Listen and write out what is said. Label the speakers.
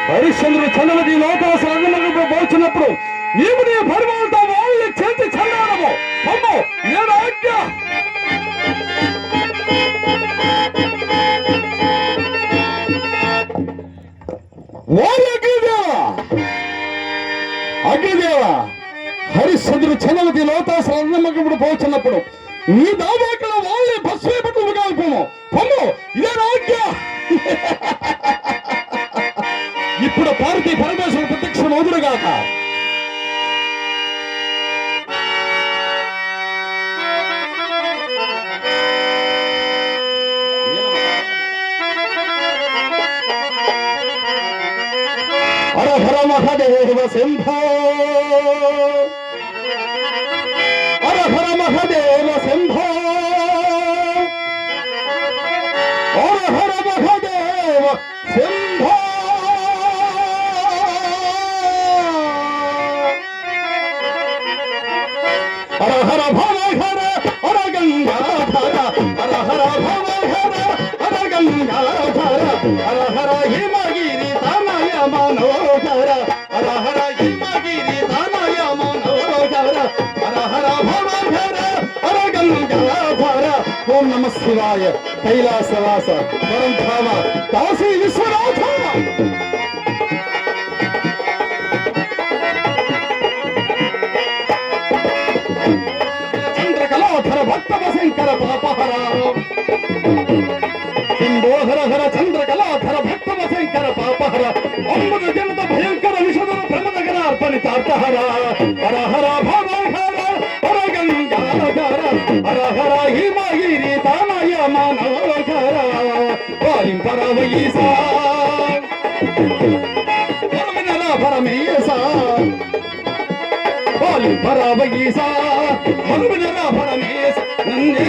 Speaker 1: హరిశ్చంద్రుడు చంద్రమతి లోకాస రంగంలో పోల్చినప్పుడు నీవు నీ పరిమాణంతో వాళ్ళని చేతి చల్లాడము అమ్మో నేను ఆజ్ఞ. అగ్నిదేవ హరిశ్చంద్రుడు చంద్రమతి లోకాస రంగంలో పోల్చినప్పుడు నీ దావాకల వాళ్ళని భస్మే పట్టు కాల్పోము అమ్మో ఇదే ఆజ్ఞ. ఇప్పుడు పార్వతీ పరమేశ్వర ప్రత్యక్షం అవుదురుగాక. హర హర మహదేవ శంభో హర హర మహదేవ శంభో హర హర మహదేవ శంభో హర హర భవ హర హర గంగాధర హర హర భవ హర హర గంగాధర హర హర హిమగిరి తనయ మనోహర హర హర హిమగిరి తనయ మనోహర హర హర భవ హర హర గంగాధర. ఓం నమ శివాయ. కైలాసవాస పరంధామ కాశీ విశ్వనాథ. భక్తవశంకర పాపహర సింధోహర హర చంద్రకళాధర భక్తవశంకర పాపహర అమృత జనత భయంకర విషధర ప్రమదగర అర్పణితార్థహర హర హర భవ హర హర గంగాధర హర హర హిమగిరి తనయ మనోహర వాలిం పరమయీసా పరమినల పరమేశా వాలిం పరమయీసా పరమినల పరమేశ నంది